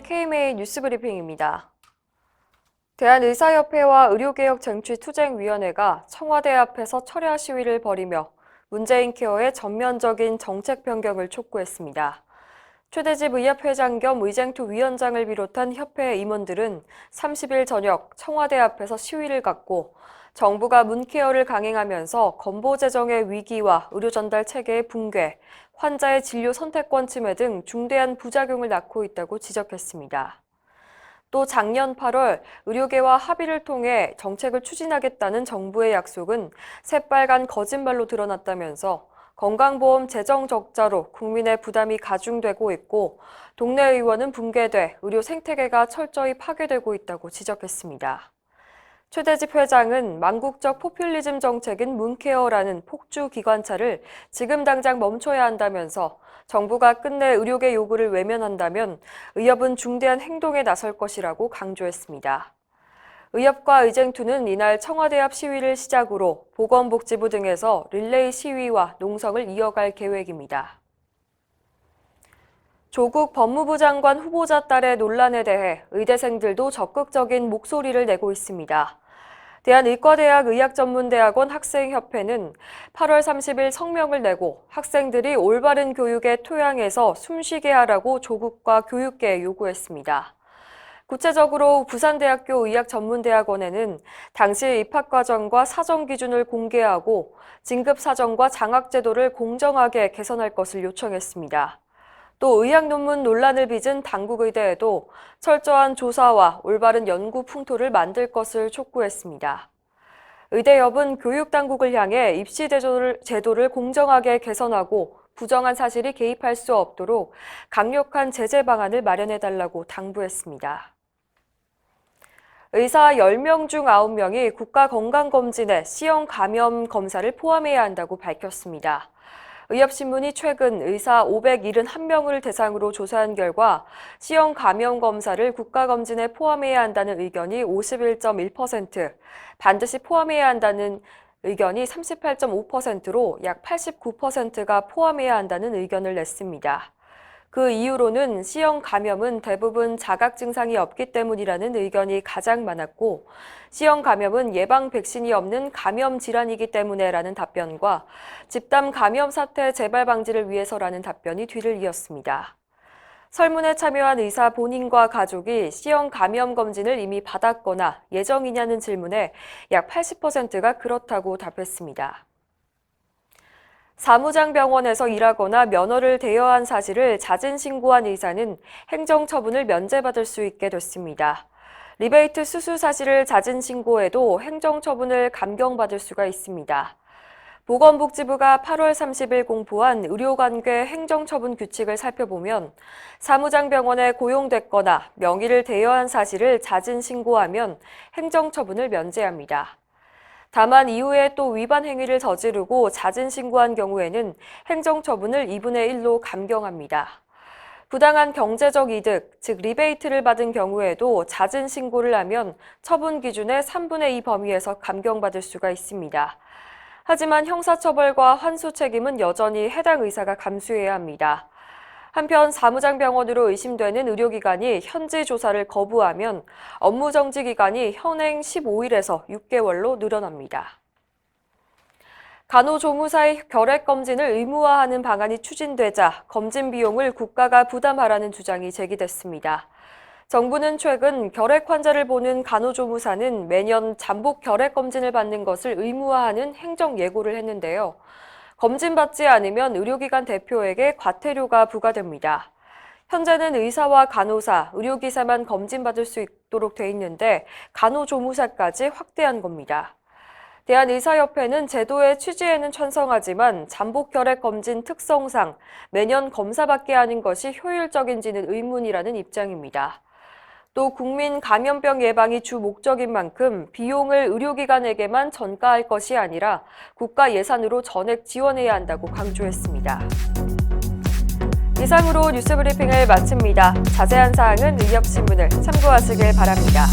KMA 뉴스브리핑입니다. 대한의사협회와 의료개혁쟁취투쟁위원회가 청와대 앞에서 철야 시위를 벌이며 문재인 케어의 전면적인 정책 변경을 촉구했습니다. 최대집 의협회장 겸 의쟁투 위원장을 비롯한 협회 임원들은 30일 저녁 청와대 앞에서 시위를 갖고 정부가 문케어를 강행하면서 건보 재정의 위기와 의료 전달 체계의 붕괴, 환자의 진료 선택권 침해 등 중대한 부작용을 낳고 있다고 지적했습니다. 또 작년 8월 의료계와 합의를 통해 정책을 추진하겠다는 정부의 약속은 새빨간 거짓말로 드러났다면서 건강보험 재정 적자로 국민의 부담이 가중되고 있고 동네 의원은 붕괴돼 의료 생태계가 철저히 파괴되고 있다고 지적했습니다. 최대집 회장은 망국적 포퓰리즘 정책인 문케어라는 폭주 기관차를 지금 당장 멈춰야 한다면서 정부가 끝내 의료계 요구를 외면한다면 의협은 중대한 행동에 나설 것이라고 강조했습니다. 의협과 의쟁투는 이날 청와대 앞 시위를 시작으로 보건복지부 등에서 릴레이 시위와 농성을 이어갈 계획입니다. 조국 법무부 장관 후보자 딸의 논란에 대해 의대생들도 적극적인 목소리를 내고 있습니다. 대한의과대학 의학전문대학원 학생협회는 8월 30일 성명을 내고 학생들이 올바른 교육의 토양에서 숨쉬게 하라고 조국과 교육계에 요구했습니다. 구체적으로 부산대학교 의학전문대학원에는 당시 입학과정과 사정 기준을 공개하고 진급사정과 장학제도를 공정하게 개선할 것을 요청했습니다. 또 의학논문 논란을 빚은 당국의대에도 철저한 조사와 올바른 연구 풍토를 만들 것을 촉구했습니다. 의대협은 교육당국을 향해 입시 제도를 공정하게 개선하고 부정한 사실이 개입할 수 없도록 강력한 제재 방안을 마련해달라고 당부했습니다. 의사 10명 중 9명이 국가건강검진에 C형 감염 검사를 포함해야 한다고 밝혔습니다. 의협신문이 최근 의사 571명을 대상으로 조사한 결과 C형 감염 검사를 국가검진에 포함해야 한다는 의견이 51.1%, 반드시 포함해야 한다는 의견이 38.5%로 약 89%가 포함해야 한다는 의견을 냈습니다. 그 이유로는 C형 감염은 대부분 자각 증상이 없기 때문이라는 의견이 가장 많았고 C형 감염은 예방 백신이 없는 감염 질환이기 때문에라는 답변과 집단 감염 사태 재발 방지를 위해서라는 답변이 뒤를 이었습니다. 설문에 참여한 의사 본인과 가족이 C형 감염 검진을 이미 받았거나 예정이냐는 질문에 약 80%가 그렇다고 답했습니다. 사무장병원에서 일하거나 면허를 대여한 사실을 자진 신고한 의사는 행정처분을 면제받을 수 있게 됐습니다. 리베이트 수수 사실을 자진 신고해도 행정처분을 감경받을 수가 있습니다. 보건복지부가 8월 30일 공포한 의료관계 행정처분 규칙을 살펴보면 사무장병원에 고용됐거나 명의를 대여한 사실을 자진 신고하면 행정처분을 면제합니다. 다만 이후에 또 위반 행위를 저지르고 자진 신고한 경우에는 행정처분을 2분의 1로 감경합니다. 부당한 경제적 이득, 즉 리베이트를 받은 경우에도 자진 신고를 하면 처분 기준의 3분의 2 범위에서 감경받을 수가 있습니다. 하지만 형사처벌과 환수 책임은 여전히 해당 의사가 감수해야 합니다. 한편 사무장병원으로 의심되는 의료기관이 현지 조사를 거부하면 업무정지 기간이 현행 15일에서 6개월로 늘어납니다. 간호조무사의 결핵검진을 의무화하는 방안이 추진되자 검진 비용을 국가가 부담하라는 주장이 제기됐습니다. 정부는 최근 결핵 환자를 보는 간호조무사는 매년 잠복 결핵검진을 받는 것을 의무화하는 행정 예고를 했는데요. 검진받지 않으면 의료기관 대표에게 과태료가 부과됩니다. 현재는 의사와 간호사, 의료기사만 검진받을 수 있도록 돼 있는데 간호조무사까지 확대한 겁니다. 대한의사협회는 제도의 취지에는 찬성하지만 잠복 결핵 검진 특성상 매년 검사받게 하는 것이 효율적인지는 의문이라는 입장입니다. 또 국민 감염병 예방이 주 목적인 만큼 비용을 의료기관에게만 전가할 것이 아니라 국가 예산으로 전액 지원해야 한다고 강조했습니다. 이상으로 뉴스브리핑을 마칩니다. 자세한 사항은 의협신문을 참고하시길 바랍니다.